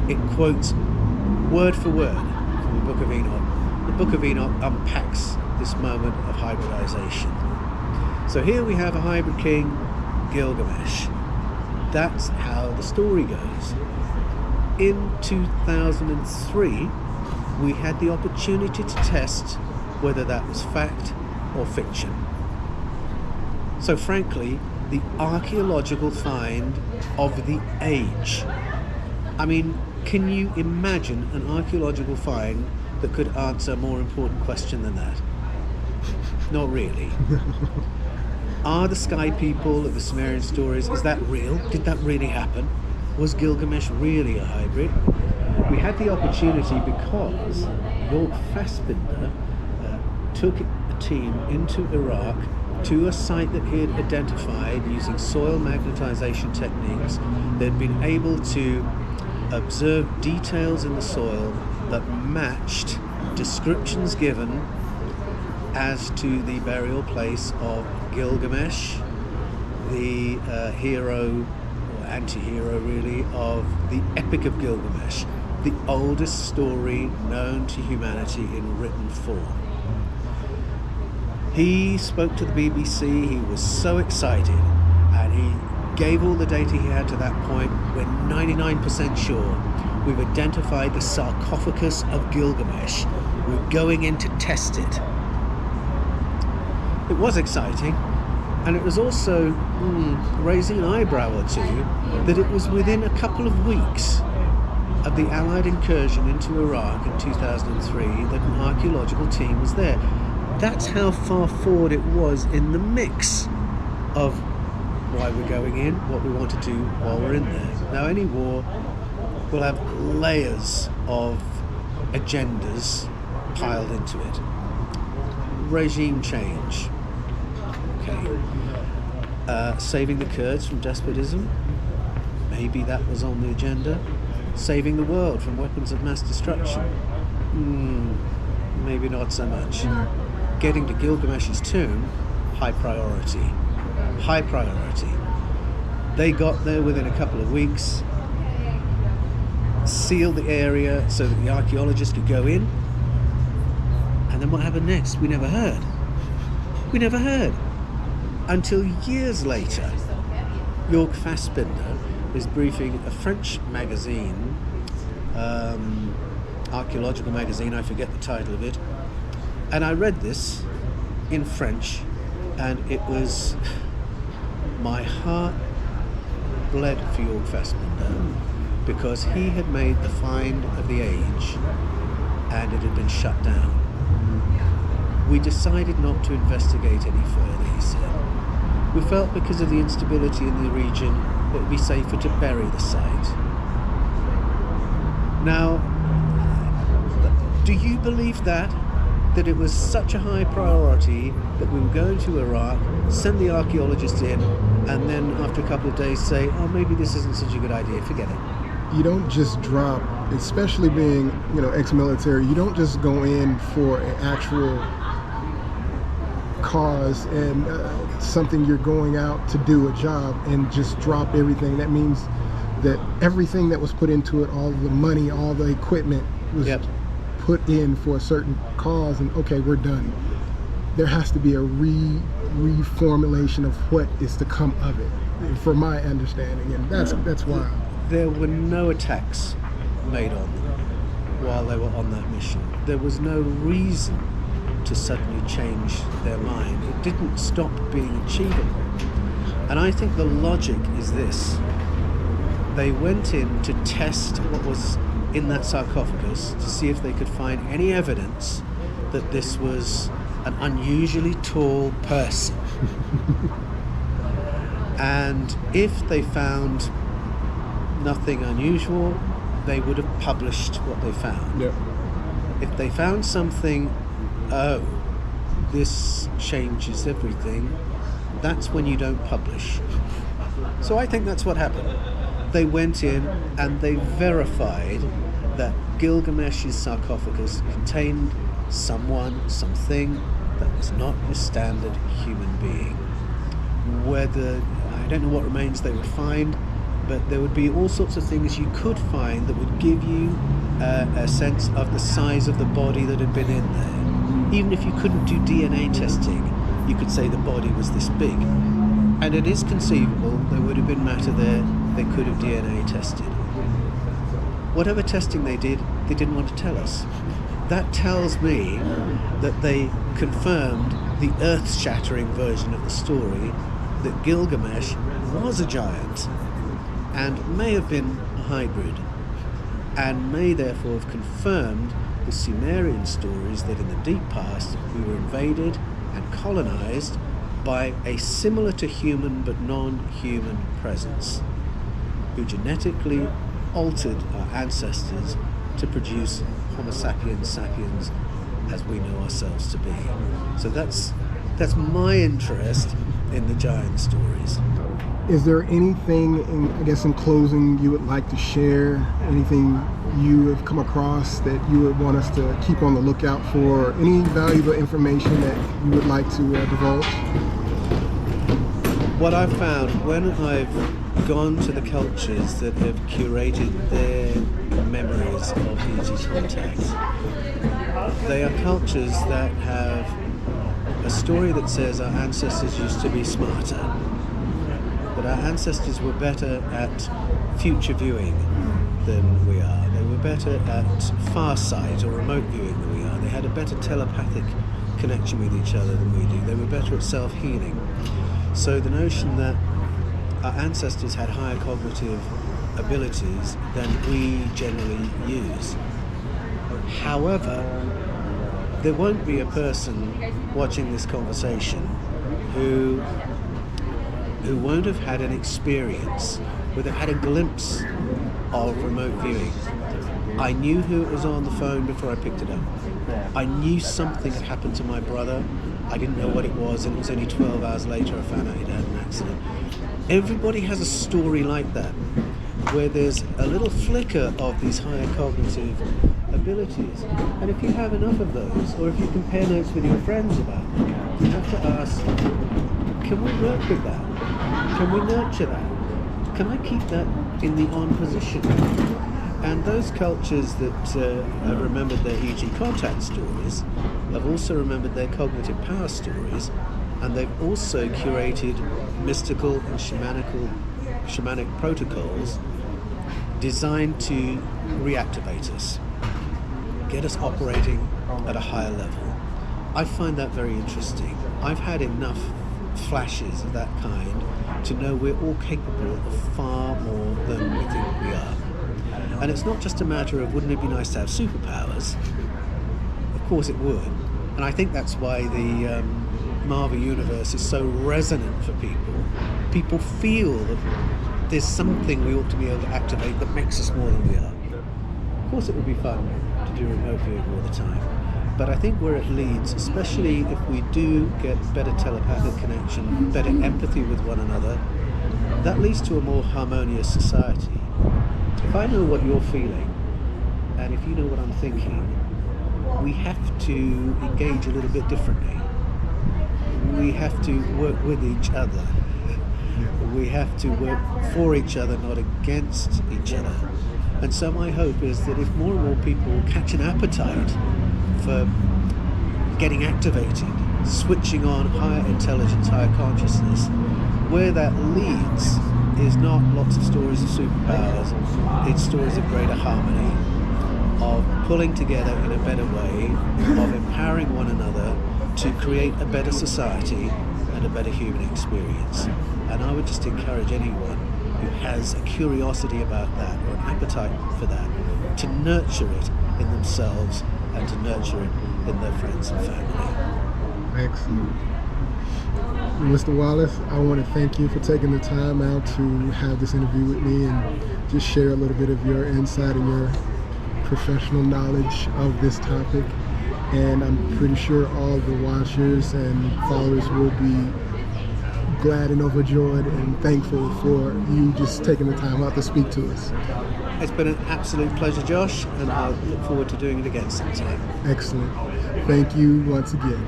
It quotes word for word from the Book of Enoch. The Book of Enoch unpacks this moment of hybridization. So here we have a hybrid king, Gilgamesh. That's how the story goes. In 2003, we had the opportunity to test whether that was fact or fiction. So frankly, the archaeological find of the age. I mean, can you imagine an archaeological find that could answer a more important question than that? Not really. Are the sky people of the Sumerian stories, is that real? Did that really happen? Was Gilgamesh really a hybrid? We had the opportunity because York Fassbinder took a team into Iraq to a site that he had identified using soil magnetization techniques. They'd been able to observe details in the soil that matched descriptions given as to the burial place of Gilgamesh, the hero or anti-hero really of the Epic of Gilgamesh, the oldest story known to humanity in written form. He spoke to the BBC, he was so excited, and he gave all the data he had to that point. We're 99% sure we've identified the sarcophagus of Gilgamesh. We're going in to test it. It was exciting, and it was also raising an eyebrow or two that it was within a couple of weeks of the Allied incursion into Iraq in 2003 that an archaeological team was there. That's how far forward it was in the mix of why we're going in, what we want to do while we're in there. Now, any war will have layers of agendas piled into it. Regime change. Okay. Saving the Kurds from despotism. Maybe that was on the agenda. Saving the world from weapons of mass destruction. Maybe not so much. Getting to Gilgamesh's tomb, high priority. High priority. They got there within a couple of weeks, sealed the area so that the archaeologists could go in, and then what happened next? We never heard. We never heard. Until years later, York Fassbinder is briefing a French magazine, archaeological magazine, I forget the title of it, and I read this in French, and it was, my heart bled for York Fassbinder because he had made the find of the age and it had been shut down. We decided not to investigate any further, he said. We felt because of the instability in the region it would be safer to bury the site. Now, do you believe that it was such a high priority that we were going to Iraq, send the archaeologists in, and then after a couple of days say, oh, maybe this isn't such a good idea, forget it? You don't just drop, especially being, ex-military, you don't just go in for an actual cause and something you're going out to do a job and just drop everything. That means that everything that was put into it, all the money, all the equipment was put in for a certain cause, and okay, we're done. There has to be a reformulation of what is to come of it, from my understanding, and that's wild. There were no attacks made on them while they were on that mission. There was no reason to suddenly change their mind. It didn't stop being achievable. And I think the logic is this. They went in to test what was in that sarcophagus to see if they could find any evidence that this was an unusually tall person. And if they found nothing unusual, they would have published what they found. Yep. If they found something, oh, this changes everything, that's when you don't publish. So I think that's what happened. They went in and they verified that Gilgamesh's sarcophagus contained someone, something that was not a standard human being. Whether, I don't know what remains they would find, but there would be all sorts of things you could find that would give you a sense of the size of the body that had been in there. Even if you couldn't do DNA testing, you could say the body was this big. And it is conceivable there would have been matter there they could have DNA tested. Whatever testing they did, they didn't want to tell us. That tells me that they confirmed the earth-shattering version of the story that Gilgamesh was a giant and may have been a hybrid, and may therefore have confirmed the Sumerian stories that in the deep past we were invaded and colonized by a similar to human but non-human presence who genetically altered our ancestors to produce Homo sapiens sapiens as we know ourselves to be. So that's my interest in the giant stories. Is there anything, in closing, you would like to share? Anything you have come across that you would want us to keep on the lookout for? Any valuable information that you would like to divulge? What I've found when I've gone to the cultures that have curated their memories of ET contact, they are cultures that have a story that says our ancestors used to be smarter, that our ancestors were better at future viewing than we are. They were better at far sight or remote viewing than we are. They had a better telepathic connection with each other than we do. They were better at self-healing. So the notion that our ancestors had higher cognitive abilities than we generally use. However, there won't be a person watching this conversation who won't have had an experience where they've had a glimpse of remote viewing. I knew who it was on the phone before I picked it up. I knew something had happened to my brother. I didn't know what it was, and it was only 12 hours later I found out he'd had an accident. Everybody has a story like that, where there's a little flicker of these higher cognitive abilities. And if you have enough of those, or if you compare notes with your friends about them, you have to ask, can we work with that? Can we nurture that? Can I keep that in the on position? And those cultures that have remembered their ET contact stories have also remembered their cognitive power stories, and they've also curated mystical and shamanic protocols designed to reactivate us, get us operating at a higher level. I find that very interesting. I've had enough flashes of that kind to know we're all capable of far more than we think we are. And it's not just a matter of wouldn't it be nice to have superpowers? Of course it would. And I think that's why the Marvel Universe is so resonant for people. People feel that there's something we ought to be able to activate that makes us more than we are. Of course it would be fun to do remote viewing all the time. But I think where it leads, especially if we do get better telepathic connection, better empathy with one another, that leads to a more harmonious society. If I know what you're feeling, and if you know what I'm thinking, we have to engage a little bit differently. We have to work with each other. We have to work for each other, not against each other. And so my hope is that if more and more people catch an appetite for getting activated, switching on higher intelligence, higher consciousness, where that leads is not lots of stories of superpowers, it's stories of greater harmony, of pulling together in a better way, of empowering one another to create a better society and a better human experience. And I would just encourage anyone who has a curiosity about that or an appetite for that to nurture it in themselves and to nurture it in their friends and family. Excellent. Mr. Wallis, I want to thank you for taking the time out to have this interview with me and just share a little bit of your insight and your professional knowledge of this topic. And I'm pretty sure all the watchers and followers will be glad and overjoyed and thankful for you just taking the time out to speak to us. It's been an absolute pleasure, Josh, and I look forward to doing it again sometime. Excellent. Thank you once again.